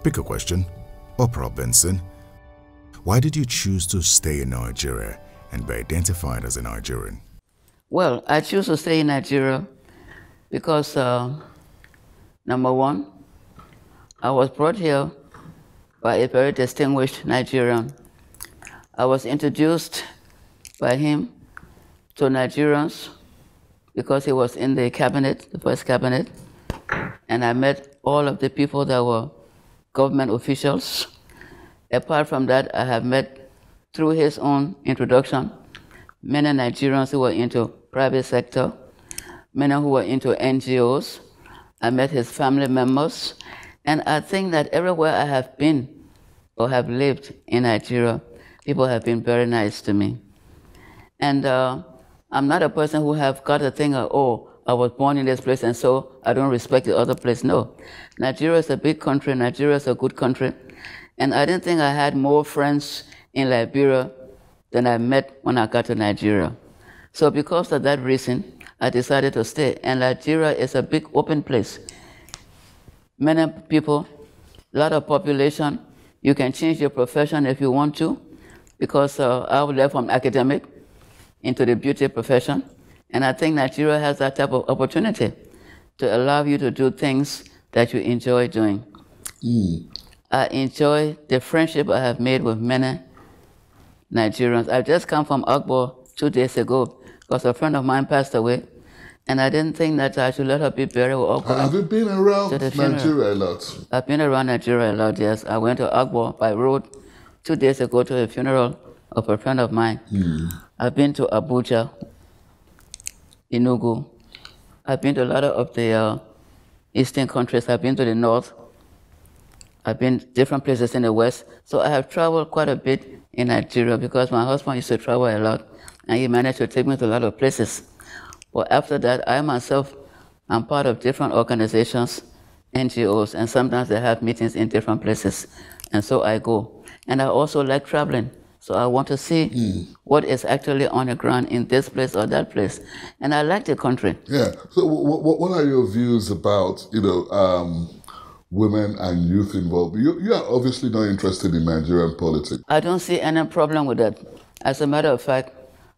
Pick a question. Oprah Benson, why did you choose to stay in Nigeria and be identified as a Nigerian? Well, I choose to stay in Nigeria because, number one, I was brought here by a very distinguished Nigerian. I was introduced by him to Nigerians because he was in the cabinet, the first cabinet, and I met all of the people that were government officials. Apart from that, I have met, through his own introduction, many Nigerians who were into private sector, many who were into NGOs. I met his family members, and I think that everywhere I have been or have lived in Nigeria, people have been very nice to me. And I'm not a person who have got a thing of, oh, I was born in this place and so I don't respect the other place. No. Nigeria is a big country. Nigeria is a good country. And I didn't think I had more friends in Liberia than I met when I got to Nigeria. So because of that reason, I decided to stay. And Nigeria is a big open place. Many people, a lot of population. You can change your profession if you want to, because I left from academic into the beauty profession. And I think Nigeria has that type of opportunity to allow you to do things that you enjoy doing. I enjoy the friendship I have made with many Nigerians. I've just come from Agbo 2 days ago because a friend of mine passed away. And I didn't think that I should let her be buried with Agbo. Have you been around Nigeria a lot? I've been around Nigeria a lot, yes. I went to Agbo by road 2 days ago to a funeral of a friend of mine. I've been to Abuja, Enugu. I've been to a lot of the eastern countries. I've been to the north. I've been different places in the west. So I have traveled quite a bit in Nigeria because my husband used to travel a lot and he managed to take me to a lot of places. But after that, I myself, I'm part of different organizations, NGOs, and sometimes they have meetings in different places. And so I go. And I also like traveling. So I want to see what is actually on the ground in this place or that place. And I like the country. Yeah. So what are your views about, women and youth involved? You are obviously not interested in Nigerian politics. I don't see any problem with that. As a matter of fact,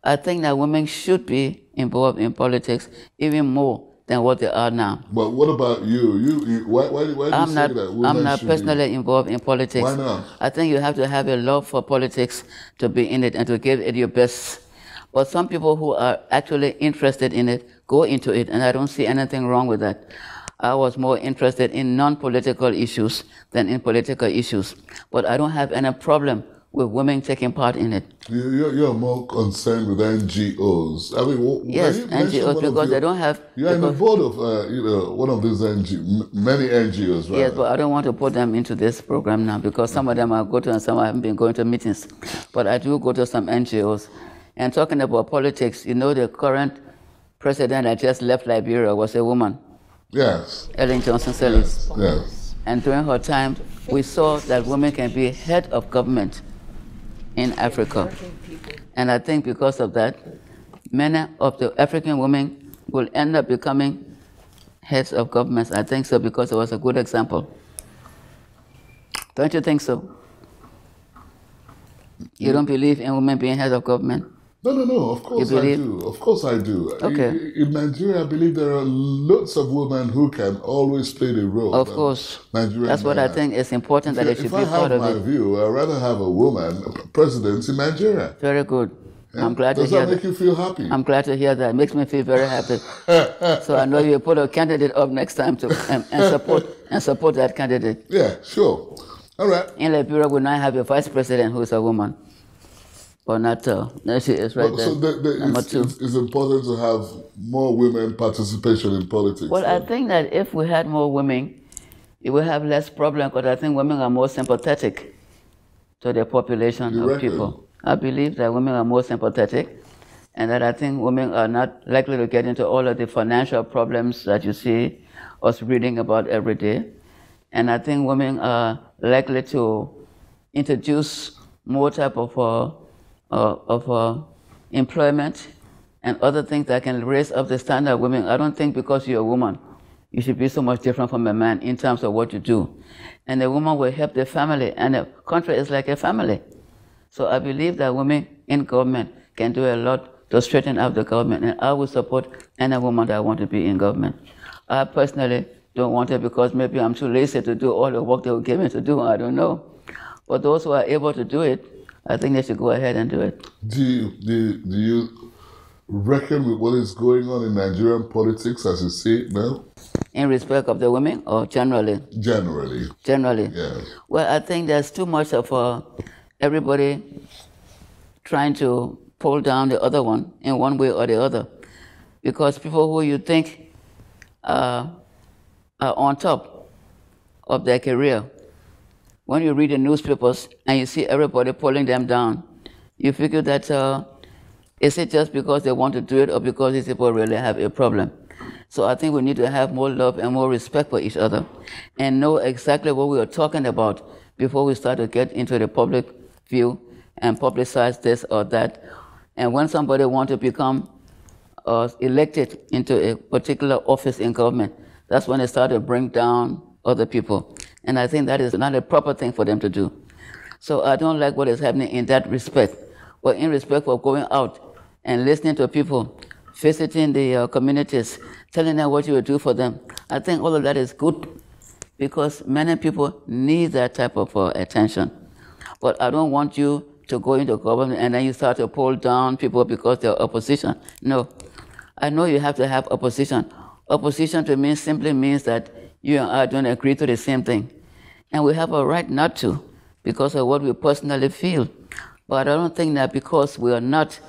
I think that women should be involved in politics even more than what they are now. But what about you? Why do you say that women I'm not personally involved in politics. Why not? I think you have to have a love for politics to be in it and to give it your best. But some people who are actually interested in it go into it, and I don't see anything wrong with that. I was more interested in non-political issues than in political issues. But I don't have any problem with women taking part in it. You're more concerned with NGOs. I mean, yes, NGOs, because they don't have... You're in the board of, one of these many NGOs, right? Yes, but I don't want to put them into this program now because some of them I go to and some I haven't been going to meetings. But I do go to some NGOs. And talking about politics, the current president that just left Liberia was a woman. Yes. Ellen Johnson Sirleaf. Yes. And during her time, we saw that women can be head of government in Africa. And I think because of that, many of the African women will end up becoming heads of governments. I think so because it was a good example. Don't you think so? You don't believe in women being heads of government? No, of course I do. Of course I do. Okay. In Nigeria, I believe there are lots of women who can always play the role. Of course. That's what I think is important, that it should be part of it. If I have my view, I'd rather have a woman president in Nigeria. Very good. Yeah? I'm glad to hear that. Does that make you feel happy? I'm glad to hear that. It makes me feel very happy. So I know you'll put a candidate up next time to and support that candidate. Yeah, sure. All right. In Liberia, we now have a vice president who is a woman. But not, no, she is right there. So it's important to have more women participation in politics. Well, I think that if we had more women, it would have less problem, because I think women are more sympathetic to the population of people. I believe that women are more sympathetic, and that I think women are not likely to get into all of the financial problems that you see us reading about every day. And I think women are likely to introduce more type of employment and other things that can raise up the standard of women. I don't think because you're a woman, you should be so much different from a man in terms of what you do. And the woman will help the family, and the country is like a family. So I believe that women in government can do a lot to straighten up the government, and I will support any woman that want to be in government. I personally don't want it because maybe I'm too lazy to do all the work they will give me to do, I don't know. But those who are able to do it, I think they should go ahead and do it. Do you reckon with what is going on in Nigerian politics as you see it now? In respect of the women or generally? Generally. Generally. Yeah. Well, I think there's too much of everybody trying to pull down the other one in one way or the other. Because people who you think are on top of their career, when you read the newspapers and you see everybody pulling them down, you figure that is it just because they want to do it or because these people really have a problem? So I think we need to have more love and more respect for each other and know exactly what we are talking about before we start to get into the public view and publicize this or that. And when somebody wants to become elected into a particular office in government, that's when they start to bring down other people. And I think that is not a proper thing for them to do. So I don't like what is happening in that respect. But in respect of going out and listening to people, visiting the communities, telling them what you will do for them, I think all of that is good because many people need that type of attention. But I don't want you to go into government and then you start to pull down people because they're opposition. No. I know you have to have opposition. Opposition to me simply means that you and I don't agree to the same thing. And we have a right not to because of what we personally feel. But I don't think that because we are not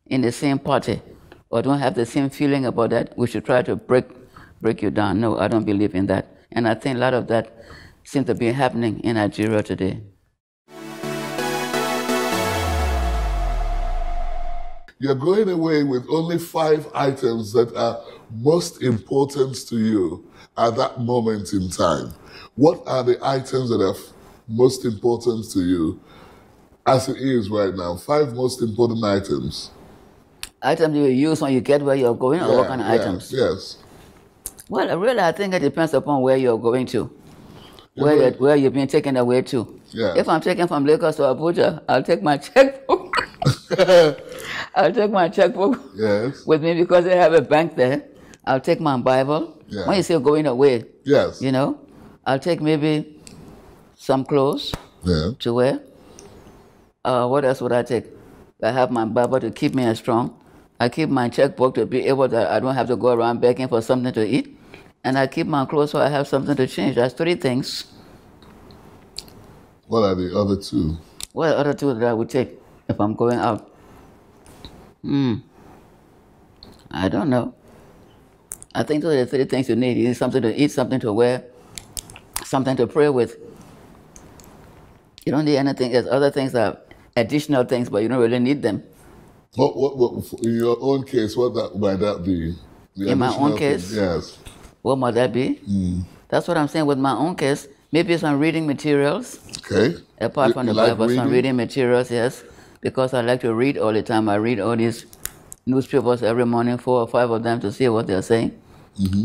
in the same party or don't have the same feeling about that, we should try to break you down. No, I don't believe in that. And I think a lot of that seems to be happening in Nigeria today. You're going away with only 5 items that are most important to you at that moment in time. What are the items that are most important to you as it is right now? 5 most important items. Items you use when you get where you're going, or what kind of items? Yes. Well, really, I think it depends upon where you're going to, where you've been taken away to. Yeah. If I'm taken from Lagos to Abuja, I'll take my checkbook. I'll take my checkbook with me because they have a bank there. I'll take my Bible. Yeah. When you say going away, yes, you know, I'll take maybe some clothes to wear. What else would I take? I have my Bible to keep me strong. I keep my checkbook to be able to, I don't have to go around begging for something to eat. And I keep my clothes so I have something to change. That's 3 things. What are the other 2? What are the other 2 that I would take if I'm going out? I don't know. I think those are the 3 things you need. You need something to eat, something to wear, something to pray with. You don't need anything. There's other things that are additional things, but you don't really need them. What in your own case, might that be? In my own case? Yes. What might that be? That's what I'm saying with my own case. Maybe some reading materials. Okay. Apart from the Bible, some reading materials, yes. Because I like to read all the time. I read all these newspapers every morning, 4 or 5 of them, to see what they're saying.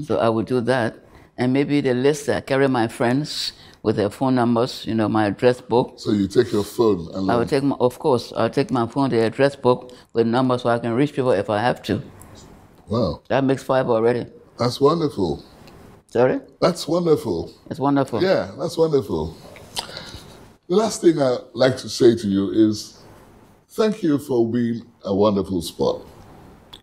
So I would do that. And maybe the list, I carry my friends with their phone numbers, you know, my address book. So you take your phone and I will take of course, I'll take my phone, the address book with numbers so I can reach people if I have to. Wow. That makes 5 already. That's wonderful. Sorry? That's wonderful. It's wonderful. Yeah, that's wonderful. The last thing I'd like to say to you is thank you for being a wonderful sport.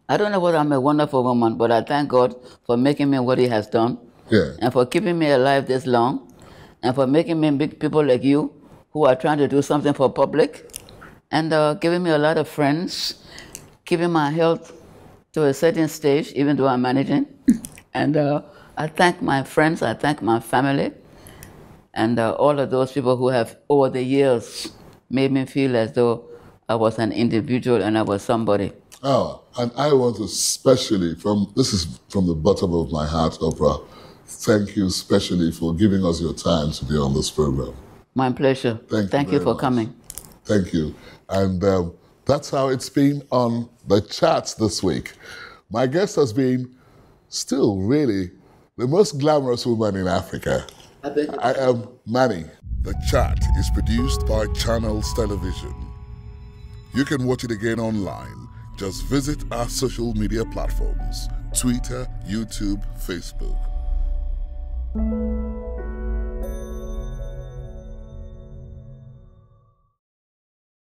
I don't know whether I'm a wonderful woman, but I thank God for making me what He has done. Yeah. And for keeping me alive this long. And for making me big people like you who are trying to do something for public. And giving me a lot of friends. Keeping my health to a certain stage, even though I'm managing. And I thank my friends, I thank my family. And all of those people who have, over the years, made me feel as though I was an individual and I was somebody. Oh, and I want to especially, this is from the bottom of my heart, Oprah, thank you especially for giving us your time to be on this program. My pleasure. Thank you for coming. Thank you. And that's how it's been on the charts this week. My guest has been still really the most glamorous woman in Africa. I am Manny. The Chat is produced by Channels Television. You can watch it again online. Just visit our social media platforms: Twitter, YouTube, Facebook.